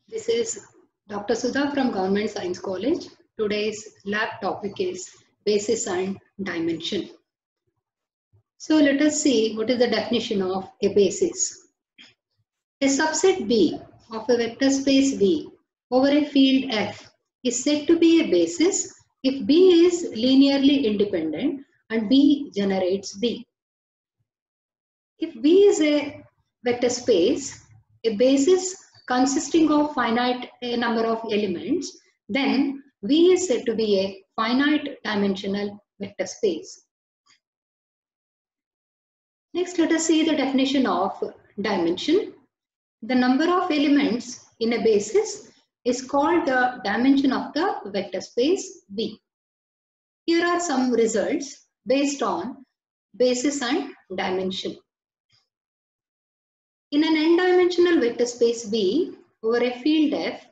This is Dr. Sudha from Government Science College. Today's lab topic is basis and dimension. So let us see what is the definition of a basis. A subset B of a vector space V over a field F is said to be a basis if B is linearly independent and B generates B. If V is a vector space, a basis consisting of finite number of elements, then V is said to be a finite dimensional vector space. Next, let us see the definition of dimension. The number of elements in a basis is called the dimension of the vector space V. Here are some results based on basis and dimension. In an n-dimensional vector space V over a field F,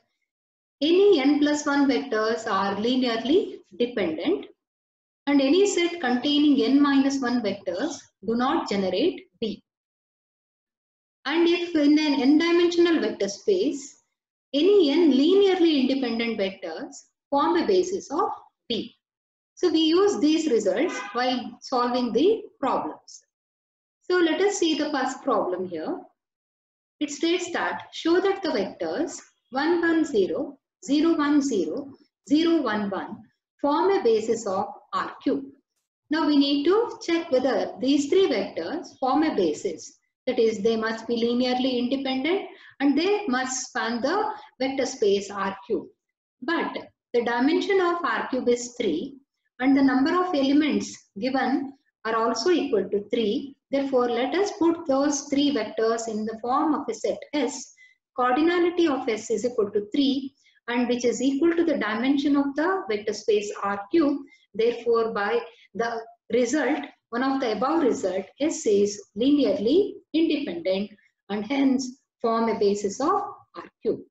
any n plus 1 vectors are linearly dependent and any set containing n minus 1 vectors do not generate V. And if in an n-dimensional vector space, any n linearly independent vectors form a basis of V. So we use these results while solving the problems. So let us see the first problem here. It states that show that the vectors 1, 1, 0, 0, 1, 0, 0, 1, 1 form a basis of R3. Now we need to check whether these three vectors form a basis. That is, they must be linearly independent and they must span the vector space R3. But the dimension of R3 is 3 and the number of elements given are also equal to 3. Therefore, let us put those three vectors in the form of a set S. Cardinality of S is equal to 3 and which is equal to the dimension of the vector space R3. Therefore, by the result, one of the above result, S is linearly independent and hence form a basis of R3.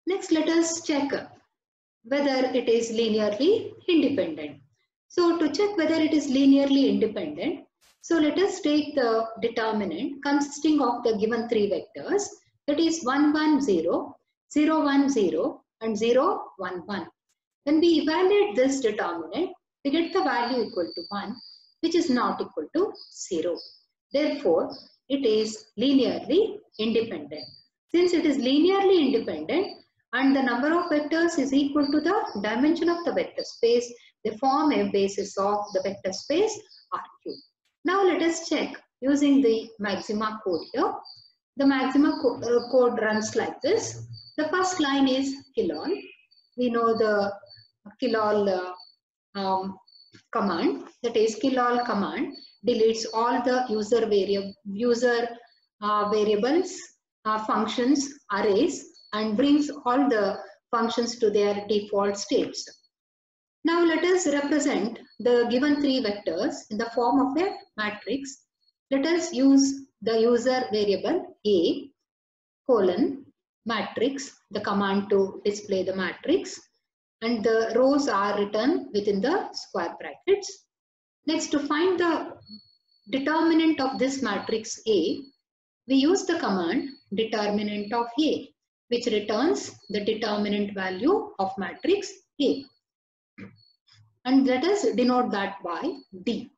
Next, let us check whether it is linearly independent. So to check whether it is linearly independent, so let us take the determinant consisting of the given three vectors, that is 1, 1, 0, 0, 1, 0 and 0, 1, 1. When we evaluate this determinant, we get the value equal to 1, which is not equal to 0. Therefore, it is linearly independent. Since it is linearly independent and the number of vectors is equal to the dimension of the vector space, they form a basis of the vector space R3. Now let us check using the maxima code here. The maxima code runs like this. The first line is kilol. We know the kilol command, that is kilol command deletes all the user variables, functions, arrays and brings all the functions to their default states. Now let us represent the given three vectors in the form of a matrix. Let us use the user variable A colon matrix, the command to display the matrix, and the rows are written within the square brackets. Next, to find the determinant of this matrix A, we use the command determinant of A, which returns the determinant value of matrix A. And let us denote that by D.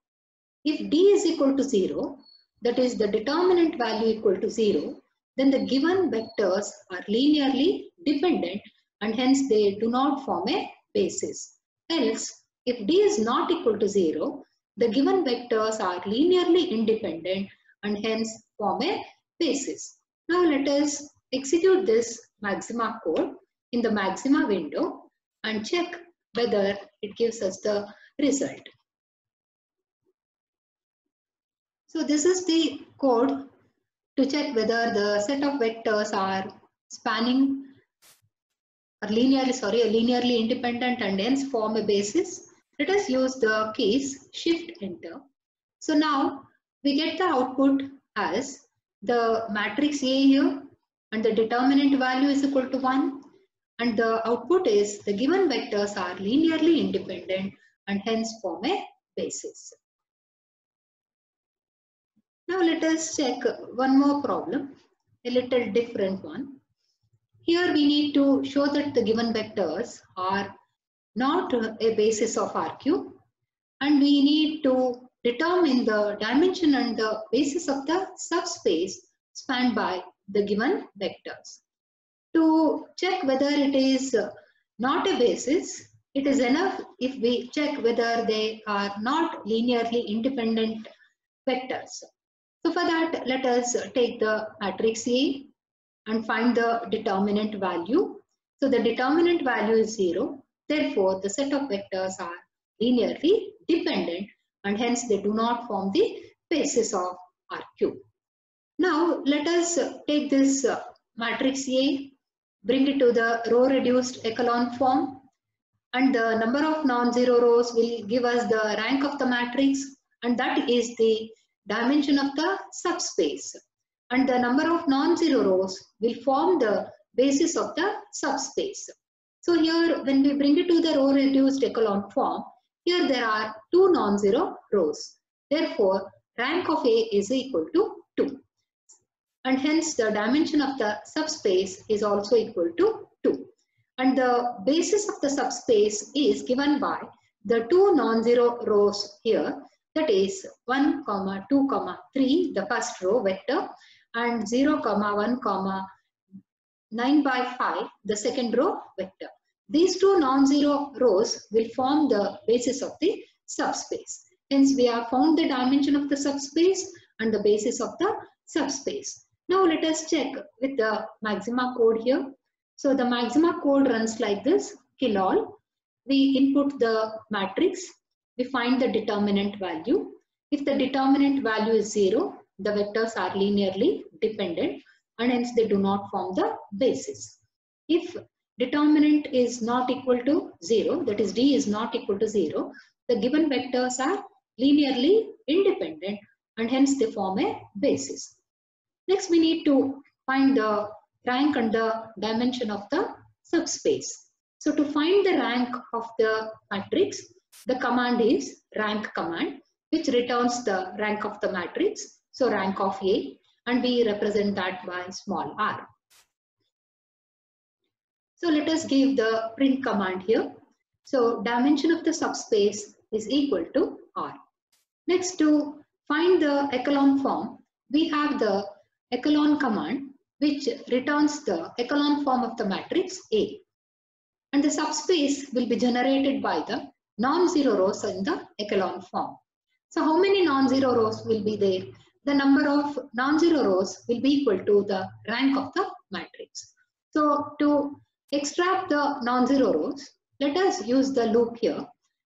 If D is equal to 0, that is the determinant value equal to 0, then the given vectors are linearly dependent and hence they do not form a basis. Else, if D is not equal to 0, the given vectors are linearly independent and hence form a basis. Now let us execute this maxima code in the maxima window and check whether it gives us the result. So this is the code to check whether the set of vectors are spanning or linearly independent and hence form a basis. Let us use the keys Shift Enter. So now we get the output as the matrix A here and the determinant value is equal to 1. And the output is the given vectors are linearly independent and hence form a basis. Now let us check one more problem, a little different one. Here we need to show that the given vectors are not a basis of R cube, and we need to determine the dimension and the basis of the subspace spanned by the given vectors. To check whether it is not a basis, it is enough if we check whether they are not linearly independent vectors. So for that, let us take the matrix A and find the determinant value. So the determinant value is 0. Therefore, the set of vectors are linearly dependent and hence they do not form the basis of R cube. Now let us take this matrix A, bring it to the row reduced echelon form, and the number of non-zero rows will give us the rank of the matrix, and that is the dimension of the subspace. And the number of non-zero rows will form the basis of the subspace. So here when we bring it to the row reduced echelon form, here there are two non-zero rows. Therefore, rank of A is equal to 2. And hence the dimension of the subspace is also equal to 2. And the basis of the subspace is given by the two non-zero rows here, that is 1, 2, 3, the first row vector, and 0, 1, 9 by 5, the second row vector. These two non-zero rows will form the basis of the subspace. Hence we have found the dimension of the subspace and the basis of the subspace. Now let us check with the maxima code here. So the maxima code runs like this: kilol. We input the matrix, we find the determinant value. If the determinant value is 0, the vectors are linearly dependent and hence they do not form the basis. If determinant is not equal to 0, that is D is not equal to 0, the given vectors are linearly independent and hence they form a basis. Next we need to find the rank and the dimension of the subspace. So to find the rank of the matrix, the command is rank command, which returns the rank of the matrix, so rank of A, and we represent that by small r. So let us give the print command here. So dimension of the subspace is equal to R. Next, to find the echelon form, we have the echelon command, which returns the echelon form of the matrix A. And the subspace will be generated by the non-zero rows in the echelon form. So how many non-zero rows will be there? The number of non-zero rows will be equal to the rank of the matrix. So to extract the non-zero rows, let us use the loop here,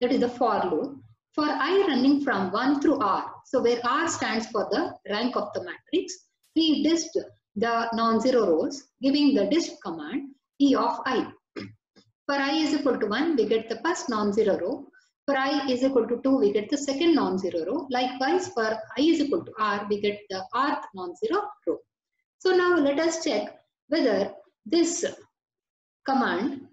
that is the for loop. For I running from 1 through R, so where R stands for the rank of the matrix, we dist the non-zero rows, giving the dist command E of I. For I is equal to 1, we get the first non-zero row. For I is equal to 2, we get the second non-zero row. Likewise, for I is equal to R, we get the rth non-zero row. So now let us check whether this command,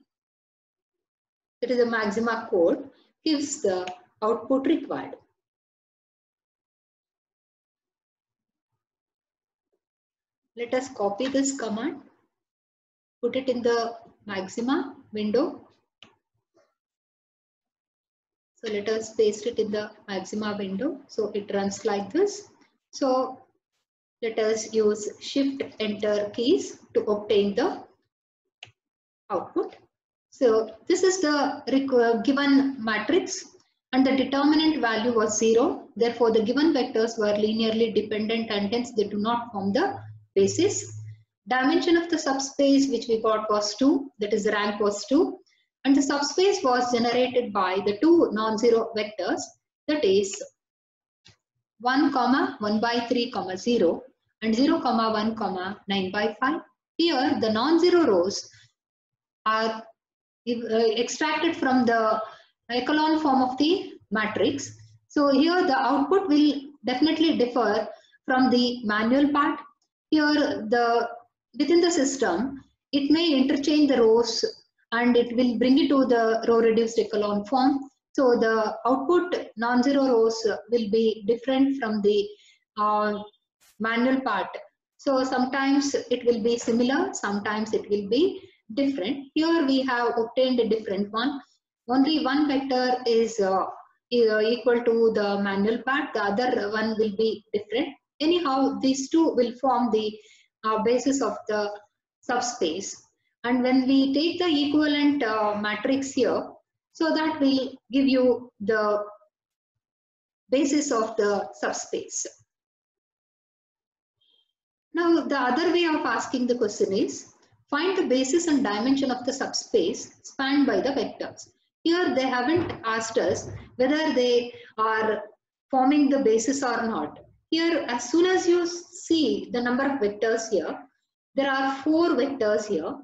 that is a maxima code, gives the output required. Let us copy this command, put it in the maxima window. So let us paste it in the maxima window. So it runs like this. So let us use Shift Enter keys to obtain the output. So this is the given matrix and the determinant value was 0. Therefore, the given vectors were linearly dependent and hence they do not form the basis. Dimension of the subspace which we got was 2, that is the rank was 2. And the subspace was generated by the two non-zero vectors, that is 1, 1 by 3, 0 and 0, 1, 9 by 5. Here the non-zero rows are extracted from the echelon form of the matrix. So here the output will definitely differ from the manual part. Here within the system, it may interchange the rows and it will bring it to the row reduced echelon form. So the output non-zero rows will be different from the manual part. So sometimes it will be similar, sometimes it will be different. Here we have obtained a different one. Only one vector is equal to the manual part, the other one will be different. Anyhow, these two will form the basis of the subspace. And when we take the equivalent matrix here, so that will give you the basis of the subspace. Now, the other way of asking the question is, find the basis and dimension of the subspace spanned by the vectors. Here they haven't asked us whether they are forming the basis or not. Here, as soon as you see the number of vectors here, there are 4 vectors here,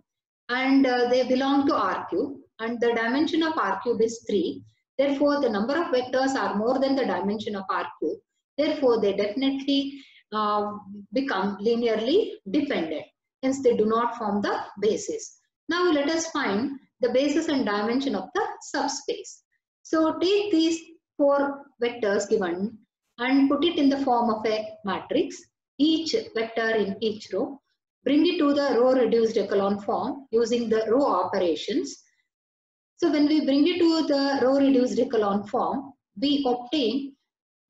and they belong to R cube, and the dimension of R cube is 3. Therefore, the number of vectors are more than the dimension of R cube. Therefore, they definitely become linearly dependent. Hence, they do not form the basis. Now, let us find the basis and dimension of the subspace. So, take these 4 vectors given and put it in the form of a matrix, each vector in each row. Bring it to the row reduced echelon form using the row operations. So, when we bring it to the row reduced echelon form, we obtain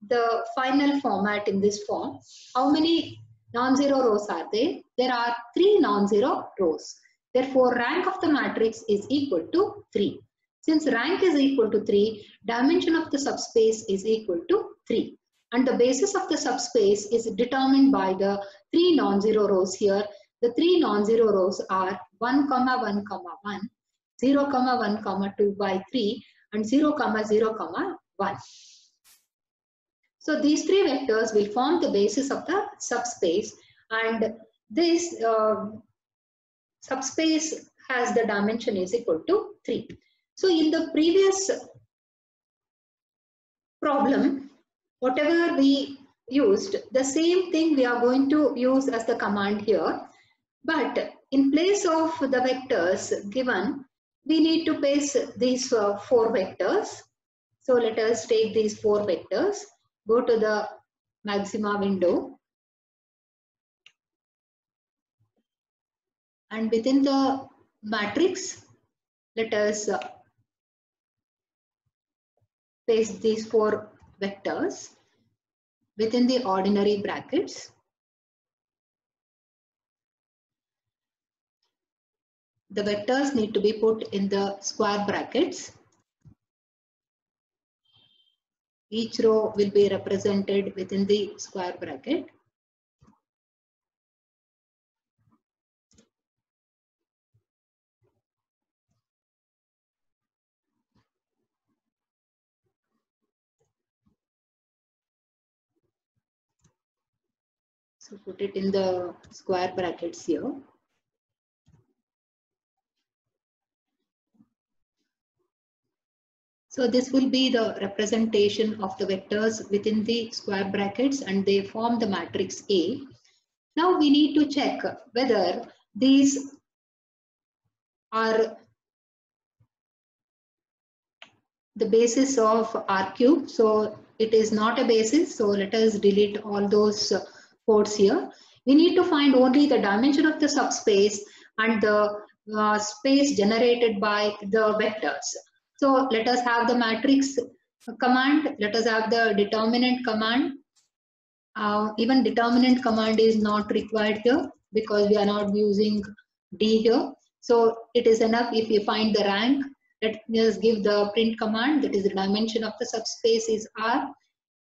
the final format in this form. How many non-zero rows are there? There are 3 non-zero rows. Therefore, rank of the matrix is equal to 3. Since rank is equal to 3, dimension of the subspace is equal to 3. And the basis of the subspace is determined by the 3 non-zero rows here. The 3 non-zero rows are 1, 1, 1, 0, 1, 2 by 3, and 0, 0, 1. So these 3 vectors will form the basis of the subspace, and this subspace has the dimension is equal to 3. So in the previous problem, whatever we used, the same thing we are going to use as the command here. But in place of the vectors given, we need to paste these 4 vectors. So let us take these 4 vectors. Go to the maxima window, and within the matrix, let us paste these 4 vectors within the ordinary brackets. The vectors need to be put in the square brackets. Each row will be represented within the square bracket. So put it in the square brackets here. So this will be the representation of the vectors within the square brackets, and they form the matrix A. Now we need to check whether these are the basis of R cube. So it is not a basis. So let us delete all those codes here. We need to find only the dimension of the subspace and the space generated by the vectors. So let us have the matrix command. Let us have the determinant command. Even determinant command is not required here because we are not using D here. So it is enough if you find the rank. Let us give the print command, that is the dimension of the subspace is R.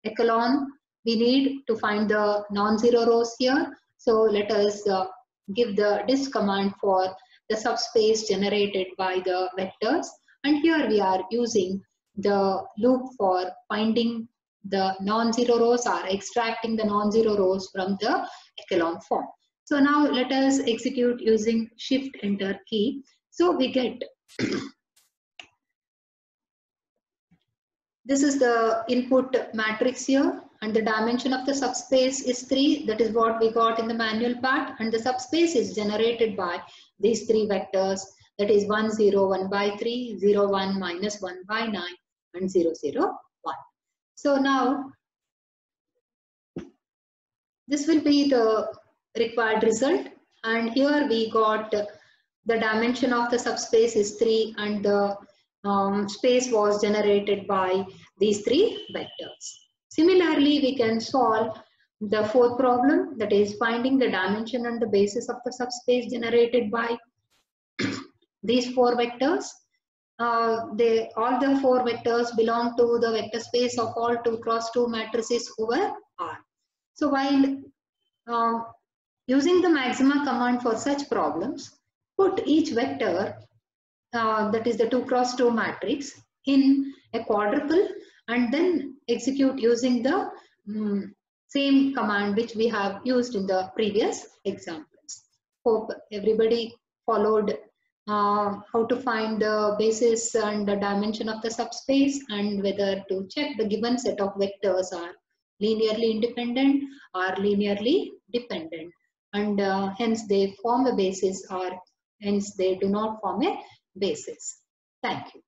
Echelon, we need to find the non-zero rows here. So let us give the disk command for the subspace generated by the vectors. And here we are using the loop for finding the non-zero rows or extracting the non-zero rows from the echelon form. So now let us execute using Shift Enter key. So we get this is the input matrix here, and the dimension of the subspace is 3. That is what we got in the manual part, and the subspace is generated by these 3 vectors, that is 1, 0, 1 by 3, 0, 1, minus 1 by 9, and 0, 0, 1. So now this will be the required result. And here we got the dimension of the subspace is 3 and the space was generated by these 3 vectors. Similarly, we can solve the fourth problem, that is finding the dimension and the basis of the subspace generated by these 4 vectors. All the 4 vectors belong to the vector space of all 2 cross 2 matrices over R. So while using the maxima command for such problems, put each vector, that is the 2 cross 2 matrix, in a quadruple and then execute using the same command which we have used in the previous examples. Hope everybody followed how to find the basis and the dimension of the subspace, and whether to check the given set of vectors are linearly independent or linearly dependent, and hence they form a basis or hence they do not form a basis. Thank you.